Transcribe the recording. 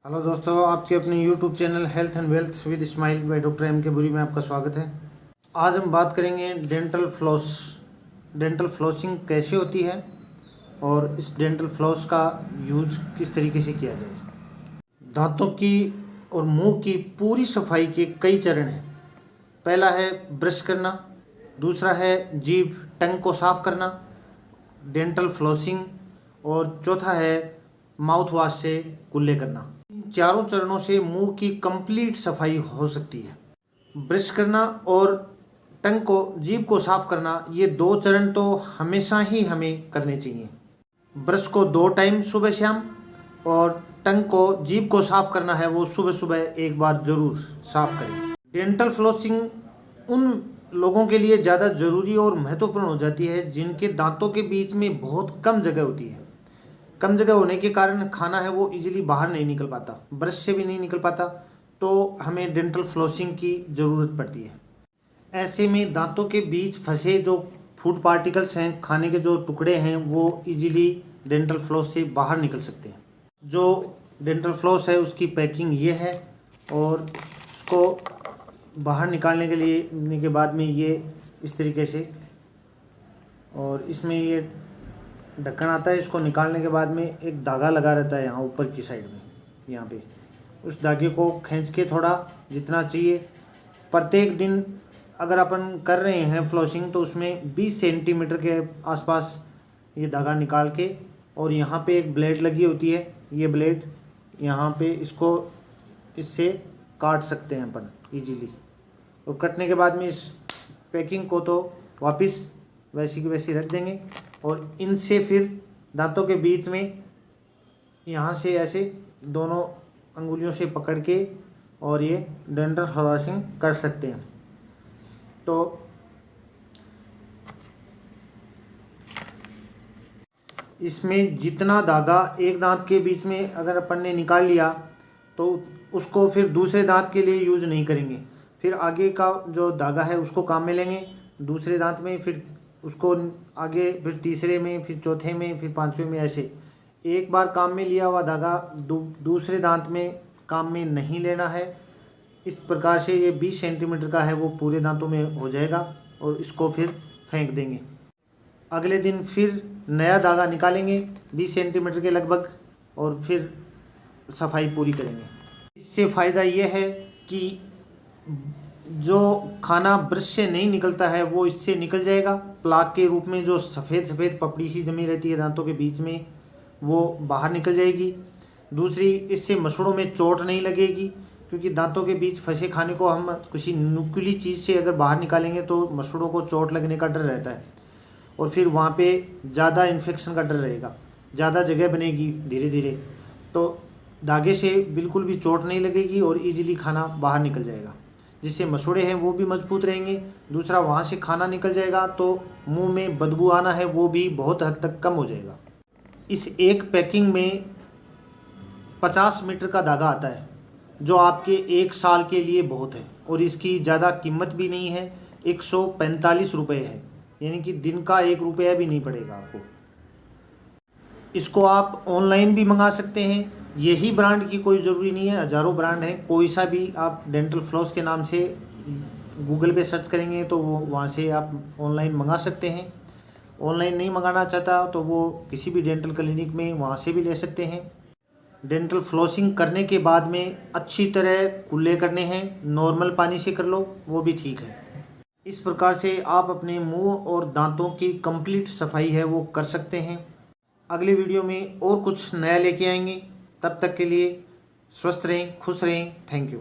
Hello दोस्तों, आपके अपने YouTube channel health and wealth with smile by doctor M K Buri में आपका स्वागत है। आज हम बात करेंगे डेंटल फ्लॉसिंग कैसे होती है और इस डेंटल फ्लॉस का यूज किस तरीके से किया जाए। दांतों की और मुंह की पूरी सफाई के कई चरण हैं। पहला है ब्रश करना, दूसरा है जीभ टंग को साफ करना, डेंटल फ्लॉसिंग, और चौथा है माउथ वॉश से कुल्ले करना। इन चारों चरणों से मुंह की कंप्लीट सफाई हो सकती है। ब्रश करना और टंग को जीभ को साफ करना, ये दो चरण तो हमेशा ही हमें करने चाहिए। ब्रश को 2 टाइम सुबह शाम, और टंग को जीभ को साफ करना है वो सुबह सुबह एक बार ज़रूर साफ करें। डेंटल फ्लॉसिंग उन लोगों के लिए ज़्यादा ज़रूरी और महत्वपूर्ण हो जाती है जिनके दांतों के बीच में बहुत कम जगह होती है। कम जगह होने के कारण खाना है वो इजीली बाहर नहीं निकल पाता, ब्रश से भी नहीं निकल पाता, तो हमें डेंटल फ्लॉसिंग की ज़रूरत पड़ती है। ऐसे में दांतों के बीच फंसे जो फूड पार्टिकल्स हैं, खाने के जो टुकड़े हैं, वो इजीली डेंटल फ्लॉस से बाहर निकल सकते हैं। जो डेंटल फ्लॉस है उसकी पैकिंग ये है, और उसको बाहर निकालने के बाद में ये इस तरीके से, और इसमें ये ढक्कन आता है। इसको निकालने के बाद में एक धागा लगा रहता है यहाँ ऊपर की साइड में, यहाँ पे उस धागे को खींच के थोड़ा जितना चाहिए प्रत्येक दिन अगर अपन कर रहे हैं फ्लॉसिंग, तो उसमें 20 सेंटीमीटर के आसपास ये धागा निकाल के, और यहाँ पे एक ब्लेड लगी होती है, ये ब्लेड यहाँ पे इसको इससे काट सकते हैं अपन इजीली। और कटने के बाद में इस पैकिंग को तो वापस वैसी की वैसी रख देंगे, और इनसे फिर दांतों के बीच में यहाँ से ऐसे दोनों अंगुलियों से पकड़ के और ये डेंटल फ्लॉसिंग कर सकते हैं। तो इसमें जितना धागा एक दांत के बीच में अगर अपन ने निकाल लिया, तो उसको फिर दूसरे दांत के लिए यूज़ नहीं करेंगे। फिर आगे का जो धागा है उसको काम में लेंगे दूसरे दांत में, फिर उसको आगे, फिर तीसरे में, फिर चौथे में, फिर पांचवें में, ऐसे एक बार काम में लिया हुआ धागा दूसरे दांत में काम में नहीं लेना है। इस प्रकार से ये 20 सेंटीमीटर का है वो पूरे दांतों में हो जाएगा, और इसको फिर फेंक देंगे। अगले दिन फिर नया धागा निकालेंगे 20 सेंटीमीटर के लगभग, और फिर सफाई पूरी करेंगे। इससे फ़ायदा ये है कि जो खाना ब्रश से नहीं निकलता है वो इससे निकल जाएगा। प्लाक के रूप में जो सफ़ेद सफ़ेद पपड़ी सी जमी रहती है दांतों के बीच में, वो बाहर निकल जाएगी। दूसरी, इससे मसूड़ों में चोट नहीं लगेगी, क्योंकि दांतों के बीच फंसे खाने को हम किसी नुकीली चीज़ से अगर बाहर निकालेंगे तो मसूड़ों को चोट लगने का डर रहता है, और फिर वहाँ पे ज़्यादा इन्फेक्शन का डर रहेगा, ज़्यादा जगह बनेगी धीरे धीरे। तो धागे से बिल्कुल भी चोट नहीं लगेगी और ईजिली खाना बाहर निकल जाएगा, जिससे मसूड़े हैं वो भी मजबूत रहेंगे। दूसरा, वहाँ से खाना निकल जाएगा तो मुंह में बदबू आना है वो भी बहुत हद तक कम हो जाएगा। इस एक पैकिंग में 50 मीटर का धागा आता है, जो आपके 1 साल के लिए बहुत है, और इसकी ज़्यादा कीमत भी नहीं है। 145 रुपये है, यानी कि दिन का 1 रुपया भी नहीं पड़ेगा आपको। इसको आप ऑनलाइन भी मंगा सकते हैं, यही ब्रांड की कोई ज़रूरी नहीं है, हज़ारों ब्रांड हैं। कोई सा भी आप डेंटल फ्लॉस के नाम से गूगल पे सर्च करेंगे तो वो वहाँ से आप ऑनलाइन मंगा सकते हैं। ऑनलाइन नहीं मंगाना चाहता तो वो किसी भी डेंटल क्लिनिक में वहाँ से भी ले सकते हैं। डेंटल फ्लॉसिंग करने के बाद में अच्छी तरह कुल्ले करने हैं, नॉर्मल पानी से कर लो वो भी ठीक है। इस प्रकार से आप अपने मुंह और दांतों की कंप्लीट सफाई है वो कर सकते हैं। अगले वीडियो में और कुछ नया लेके आएंगे, तब तक के लिए स्वस्थ रहें, खुश रहें। Thank you.